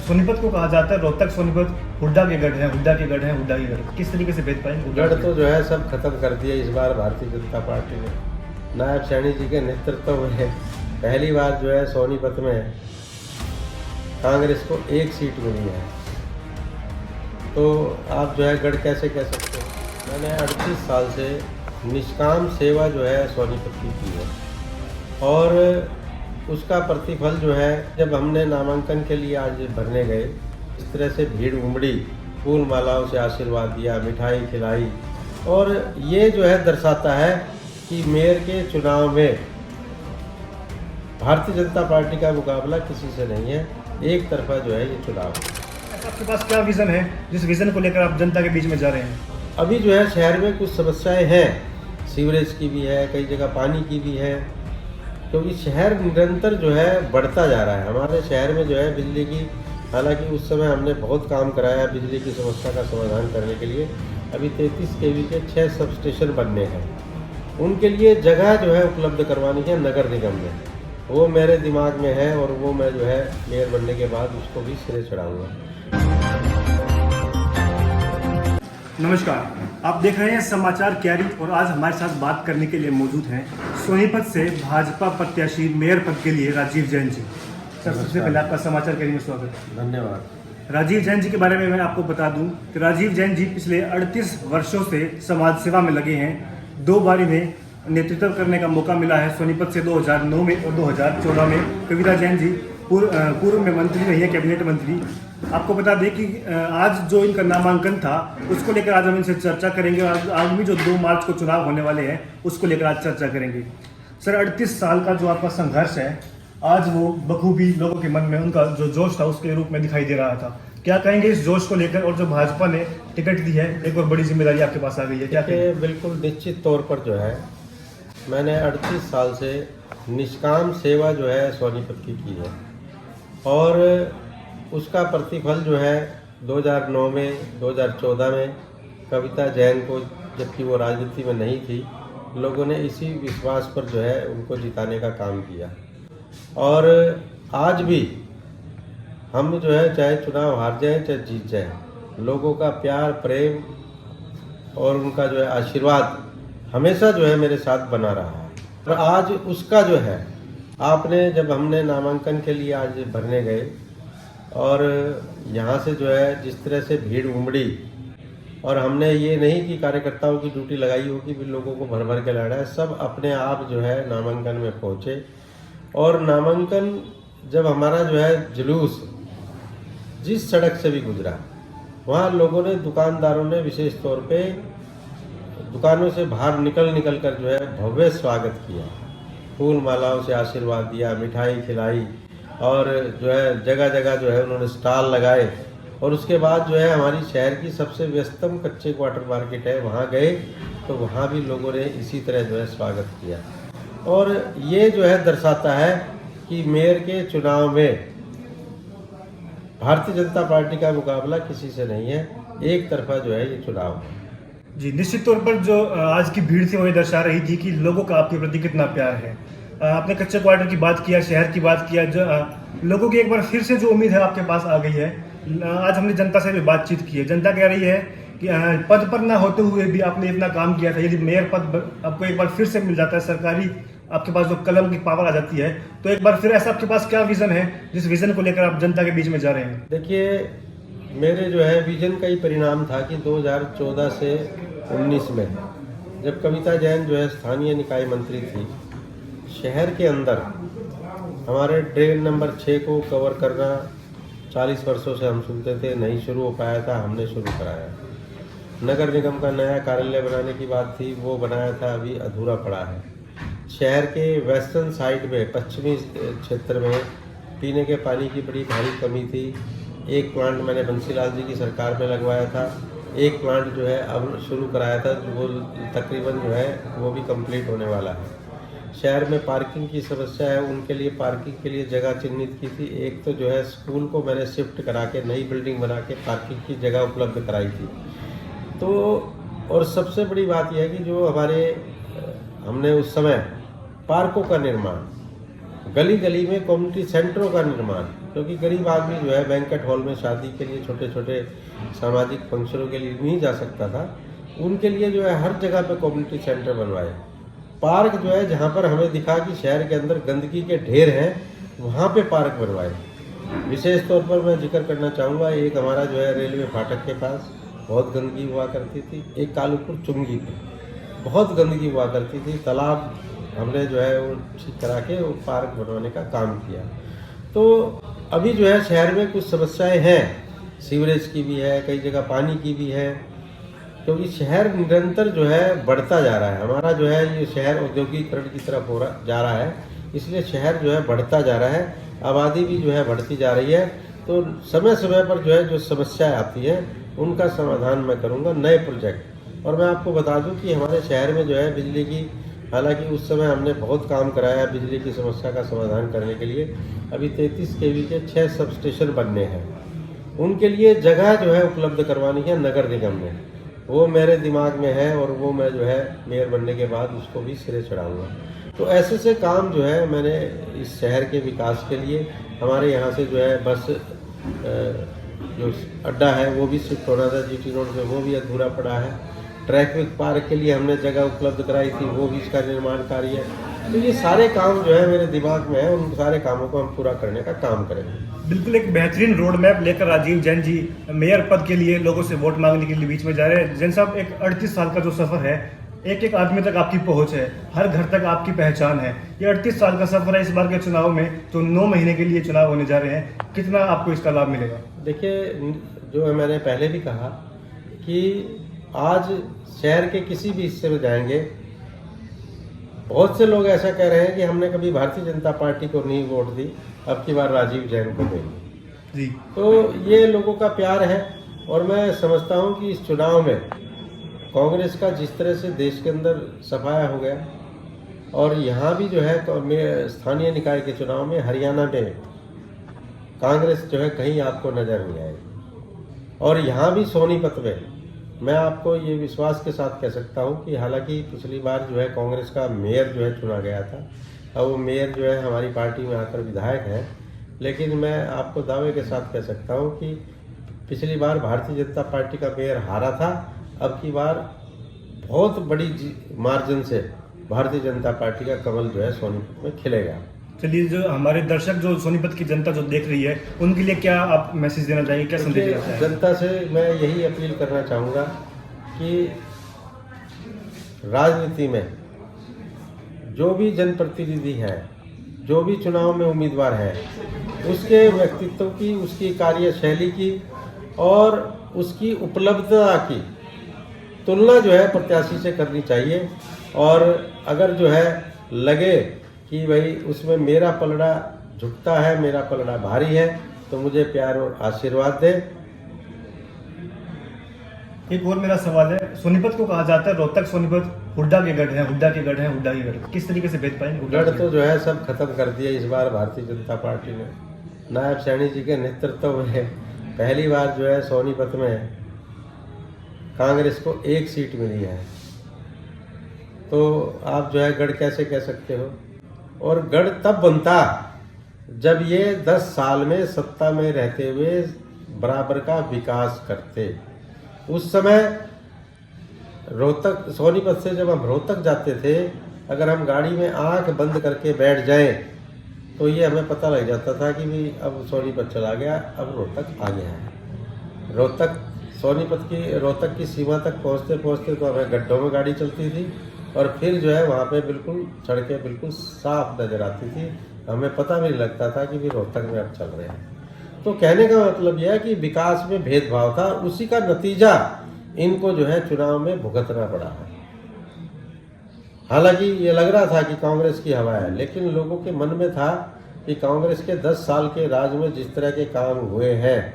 सोनीपत को कहा जाता है रोहतक सोनीपत हुड्डा के गढ़ है, हुड्डा के गढ़ है, हुड्डा के गढ़। किस तरीके से भेज पाएंगे? गढ़ तो जो है सब खत्म कर दिया इस बार भारतीय जनता पार्टी ने। नायब सैनी जी के नेतृत्व में पहली बार जो है सोनीपत में कांग्रेस को 1 सीट मिली है। तो आप जो है गढ़ कैसे कह सकते हो? मैंने 38 साल से निष्काम सेवा जो है सोनीपत की है और उसका प्रतिफल जो है जब हमने नामांकन के लिए आज भरने गए, इस तरह से भीड़ उमड़ी, फूल मालाओं से आशीर्वाद दिया, मिठाई खिलाई और ये जो है दर्शाता है कि मेयर के चुनाव में भारतीय जनता पार्टी का मुकाबला किसी से नहीं है, एक तरफा जो है ये चुनाव। आपके पास क्या विजन है जिस विजन को लेकर आप जनता के बीच में जा रहे हैं? अभी जो है शहर में कुछ समस्याएं हैं, सीवरेज की भी है, कई जगह पानी की भी है, क्योंकि शहर निरंतर जो है बढ़ता जा रहा है। हमारे शहर में जो है बिजली की, हालांकि उस समय हमने बहुत काम कराया बिजली की समस्या का समाधान करने के लिए। अभी 33 केवी के 6 सब स्टेशन बनने हैं, उनके लिए जगह जो है उपलब्ध करवानी है नगर निगम में। वो मेरे दिमाग में है और वो मैं जो है मेयर बनने के बाद उसको भी सिरे चढ़ाऊँगा। नमस्कार, आप देख रहे हैं समाचार क्यारी और आज हमारे साथ बात करने के लिए मौजूद हैं सोनीपत से भाजपा प्रत्याशी मेयर पद के लिए राजीव जैन जी। सर, सबसे पहले आपका समाचार क्यारी में स्वागत है। धन्यवाद। राजीव जैन जी के बारे में मैं आपको बता दूं कि राजीव जैन जी पिछले 38 वर्षों से समाज सेवा में लगे हैं। 2 बार इन्हें नेतृत्व करने का मौका मिला है, सोनीपत से 2009 में और 2014 में। कविता जैन जी पूर्व में मंत्री रही है, कैबिनेट मंत्री। आपको बता दें कि आज जो इनका नामांकन था उसको लेकर आज हम इनसे चर्चा करेंगे और आगामी जो 2 मार्च को चुनाव होने वाले हैं उसको लेकर आज चर्चा करेंगे। सर, 38 साल का जो आपका संघर्ष है आज वो बखूबी लोगों के मन में उनका जो जोश था उसके रूप में दिखाई दे रहा था। क्या कहेंगे इस जोश को लेकर? और जो भाजपा ने टिकट दी है, एक और बड़ी जिम्मेदारी आपके पास आ गई है, क्या कहेंगे? बिल्कुल निश्चित तौर पर जो है मैंने 38 साल से निष्काम सेवा जो है सोनीपत की है और उसका प्रतिफल जो है 2009 में, 2014 में कविता जैन को, जबकि वो राजनीति में नहीं थी, लोगों ने इसी विश्वास पर जो है उनको जिताने का काम किया। और आज भी हम जो है चाहे चुनाव हार जाए चाहे जीत जाए, लोगों का प्यार, प्रेम और उनका जो है आशीर्वाद हमेशा जो है मेरे साथ बना रहा है। और आज उसका जो है आपने, जब हमने नामांकन के लिए आज भरने गए और यहाँ से जो है जिस तरह से भीड़ उमड़ी, और हमने ये नहीं कि कार्यकर्ताओं की ड्यूटी लगाई हो कि भी लोगों को भर भर के लड़ा है, सब अपने आप जो है नामांकन में पहुँचे। और नामांकन जब हमारा जो है जुलूस जिस सड़क से भी गुजरा, वहाँ लोगों ने, दुकानदारों ने विशेष तौर पे दुकानों से बाहर निकल कर जो है भव्य स्वागत किया, फूल मालाओं से आशीर्वाद दिया, मिठाई खिलाई और जो है जगह जगह जो है उन्होंने स्टॉल लगाए। और उसके बाद जो है हमारी शहर की सबसे व्यस्तम कच्चे क्वार्टर मार्केट है, वहाँ गए तो वहाँ भी लोगों ने इसी तरह जो है स्वागत किया। और ये जो है दर्शाता है कि मेयर के चुनाव में भारतीय जनता पार्टी का मुकाबला किसी से नहीं है, एक तरफा जो है ये चुनाव है। जी, निश्चित तौर पर जो आज की भीड़ थी वो ये दर्शा रही थी कि लोगों का आपके प्रति कितना प्यार है। आपने कच्चे क्वार्टर की बात किया, शहर की बात किया, जो लोगों की एक बार फिर से जो उम्मीद है आपके पास आ गई है। आज हमने जनता से भी बातचीत की है, जनता कह रही है कि पद पर ना होते हुए भी आपने इतना काम किया था, यदि मेयर पद आपको एक बार फिर से मिल जाता है, सरकारी आपके पास जो कलम की पावर आ जाती है, तो एक बार फिर ऐसा आपके पास क्या विजन है जिस विजन को लेकर आप जनता के बीच में जा रहे हैं? देखिए, मेरे जो है विजन का ही परिणाम था कि 2014 से 19 में जब कविता जैन जो है स्थानीय निकाय मंत्री थी, शहर के अंदर हमारे ड्रेन नंबर 6 को कवर करना 40 वर्षों से हम सुनते थे, नहीं शुरू हो पाया था, हमने शुरू कराया। नगर निगम का नया कार्यालय बनाने की बात थी, वो बनाया था, अभी अधूरा पड़ा है। शहर के वेस्टर्न साइड में, पश्चिमी क्षेत्र में पीने के पानी की बड़ी भारी कमी थी। एक प्लांट मैंने बंसीलाल जी की सरकार में लगवाया था, एक प्लांट जो है अब शुरू कराया था, वो तकरीबन जो है वो भी कंप्लीट होने वाला है। शहर में पार्किंग की समस्या है, उनके लिए पार्किंग के लिए जगह चिन्हित की थी। एक तो जो है स्कूल को मैंने शिफ्ट करा के नई बिल्डिंग बना के पार्किंग की जगह उपलब्ध कराई थी। तो और सबसे बड़ी बात यह है कि जो हमने उस समय पार्कों का निर्माण, गली गली में कम्युनिटी सेंटरों का निर्माण, क्योंकि गरीब आदमी जो है बैंकेट हॉल में शादी के लिए, छोटे छोटे सामाजिक फंक्शनों के लिए नहीं जा सकता था, उनके लिए जो है हर जगह पे कम्युनिटी सेंटर बनवाए। पार्क जो है जहाँ पर हमें दिखा कि शहर के अंदर गंदगी के ढेर हैं, वहाँ पे पार्क बनवाए। विशेष तौर पर मैं जिक्र करना चाहूँगा, एक हमारा जो है रेलवे फाटक के पास बहुत गंदगी हुआ करती थी, एक कालूपुर चुंगी पे बहुत गंदगी हुआ करती थी, तालाब हमने जो है वो ठीक करा के वो पार्क बनवाने का काम किया। तो अभी जो है शहर में कुछ समस्याएं हैं, सीवरेज की भी है, कई जगह पानी की भी है, क्योंकि शहर निरंतर जो है बढ़ता जा रहा है। हमारा जो है ये शहर औद्योगिकरण की तरफ जा रहा है, इसलिए शहर जो है बढ़ता जा रहा है, आबादी भी जो है बढ़ती जा रही है। तो समय समय पर जो है जो समस्याएं आती हैं उनका समाधान मैं करूँगा, नए प्रोजेक्ट। और मैं आपको बता दूं कि हमारे शहर में जो है बिजली की, हालांकि उस समय हमने बहुत काम कराया बिजली की समस्या का समाधान करने के लिए। अभी 33 kV के 6 सब स्टेशन बनने हैं, उनके लिए जगह जो है उपलब्ध करवानी है नगर निगम में, वो मेरे दिमाग में है और वो मैं जो है मेयर बनने के बाद उसको भी सिरे चढ़ाऊँगा। तो ऐसे से काम जो है मैंने इस शहर के विकास के लिए, हमारे यहाँ से जो है बस जो अड्डा है वो भी शिफ्ट होना था GT रोड पे, वो भी अधूरा पड़ा है। ट्रैफिक पार्क के लिए हमने जगह उपलब्ध कराई थी, वो भी इसका निर्माण कार्य है। तो ये सारे काम जो है मेरे दिमाग में है, उन सारे कामों को हम पूरा करने का काम करेंगे। बिल्कुल एक बेहतरीन रोड मैप लेकर राजीव जैन जी मेयर पद के लिए लोगों से वोट मांगने के लिए बीच में जा रहे हैं। जैन साहब, एक 38 साल का जो सफर है, एक एक आदमी तक आपकी पहुंच है, हर घर तक आपकी पहचान है, ये 38 साल का सफर है। इस बार के चुनाव में जो 9 महीने के लिए चुनाव होने जा रहे हैं, कितना आपको इसका लाभ मिलेगा? देखिए, जो है मैंने पहले भी कहा कि आज शहर के किसी भी हिस्से में जाएंगे, बहुत से लोग ऐसा कह रहे हैं कि हमने कभी भारतीय जनता पार्टी को नहीं वोट दी, अब की बार राजीव जैन को देंगे जी। तो ये लोगों का प्यार है। और मैं समझता हूँ कि इस चुनाव में कांग्रेस का जिस तरह से देश के अंदर सफाया हो गया, और यहाँ भी जो है स्थानीय निकाय के चुनाव में हरियाणा में कांग्रेस जो है कहीं आपको नज़र नहीं आएगी। और यहाँ भी सोनीपत में मैं आपको ये विश्वास के साथ कह सकता हूँ कि हालांकि पिछली बार जो है कांग्रेस का मेयर जो है चुना गया था, अब वो मेयर जो है हमारी पार्टी में आकर विधायक है, लेकिन मैं आपको दावे के साथ कह सकता हूँ कि पिछली बार भारतीय जनता पार्टी का मेयर हारा था, अब की बार बहुत बड़ी मार्जिन से भारतीय जनता पार्टी का कमल जो है सोनीपत में खिलेगा। चलिए, जो हमारे दर्शक, जो सोनीपत की जनता जो देख रही है, उनके लिए क्या आप मैसेज देना चाहेंगे, क्या संदेश देना चाहेंगे? जनता से मैं यही अपील करना चाहूँगा कि राजनीति में जो भी जनप्रतिनिधि है, जो भी चुनाव में उम्मीदवार है, उसके व्यक्तित्व की, उसकी कार्यशैली की और उसकी उपलब्धता की तुलना जो है प्रत्याशी से करनी चाहिए। और अगर जो है लगे कि भाई उसमें मेरा पलड़ा झुकता है, मेरा पलड़ा भारी है, तो मुझे प्यार और आशीर्वाद दे। एक और मेरा सवाल है, सोनीपत को कहा जाता है रोहतक सोनीपत, हुड्डा के गढ़ है, हुड्डा के गढ़ है, हुड्डा के गढ़, किस तरीके से भेज पाएंगे? गढ़ तो जो है सब खत्म कर दिया इस बार भारतीय जनता पार्टी ने। नायब सैनी जी के नेतृत्व में पहली बार जो है सोनीपत में कांग्रेस को 1 सीट मिली है, तो आप जो है गढ़ कैसे कह सकते हो? और गढ़ तब बनता जब ये 10 साल में सत्ता में रहते हुए बराबर का विकास करते। उस समय रोहतक, सोनीपत से जब हम रोहतक जाते थे, अगर हम गाड़ी में आंख बंद करके बैठ जाएं तो ये हमें पता लग जाता था कि भी अब सोनीपत चला गया, अब रोहतक आ गया है। रोहतक की सीमा तक पहुंचते पहुंचते तो हमें गड्ढों में गाड़ी चलती थी, और फिर जो है वहाँ पे बिल्कुल सड़कें बिल्कुल साफ नज़र आती थी, हमें पता भी नहीं लगता था कि भी रोहतक में अब चल रहे हैं। तो कहने का मतलब यह है कि विकास में भेदभाव था, उसी का नतीजा इनको जो है चुनाव में भुगतना पड़ा है। हालांकि ये लग रहा था कि कांग्रेस की हवा है, लेकिन लोगों के मन में था कि कांग्रेस के 10 साल के राज में जिस तरह के काम हुए हैं,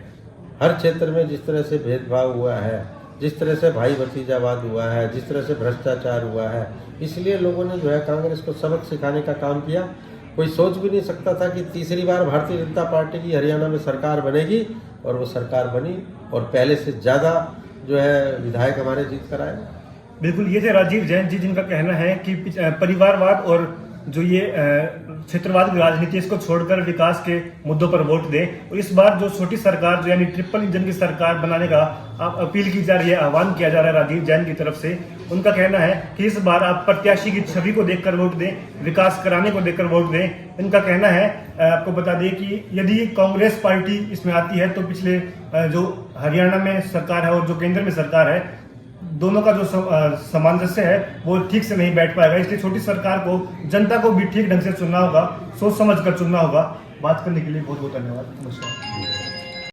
हर क्षेत्र में जिस तरह से भेदभाव हुआ है, जिस तरह से भाई भतीजावाद हुआ है, जिस तरह से भ्रष्टाचार हुआ है, इसलिए लोगों ने जो है कांग्रेस को सबक सिखाने का काम किया। कोई सोच भी नहीं सकता था कि तीसरी बार भारतीय जनता पार्टी की हरियाणा में सरकार बनेगी, और वो सरकार बनी, और पहले से ज़्यादा जो है विधायक हमारे जीत कर आए। बिल्कुल, ये थे राजीव जैन जी, जिनका कहना है कि परिवारवाद और जो ये क्षेत्रवाद की राजनीति इसको छोड़कर विकास के मुद्दों पर वोट दें। और इस बार जो छोटी सरकार जो यानी ट्रिपल इंजन की सरकार बनाने का अपील की जा रही है, आह्वान किया जा रहा है राजीव जैन की तरफ से। उनका कहना है कि इस बार आप प्रत्याशी की छवि को देखकर वोट दें, विकास कराने को देखकर वोट दें। इनका कहना है, आपको बता दें कि यदि कांग्रेस पार्टी इसमें आती है तो पिछले जो हरियाणा में सरकार है और जो केंद्र में सरकार है, दोनों का जो सामंजस्य है वो ठीक से नहीं बैठ पाएगा। इसलिए छोटी सरकार को, जनता को भी ठीक ढंग से चुनना होगा, सोच समझ कर चुनना होगा। बात करने के लिए बहुत बहुत धन्यवाद। नमस्कार।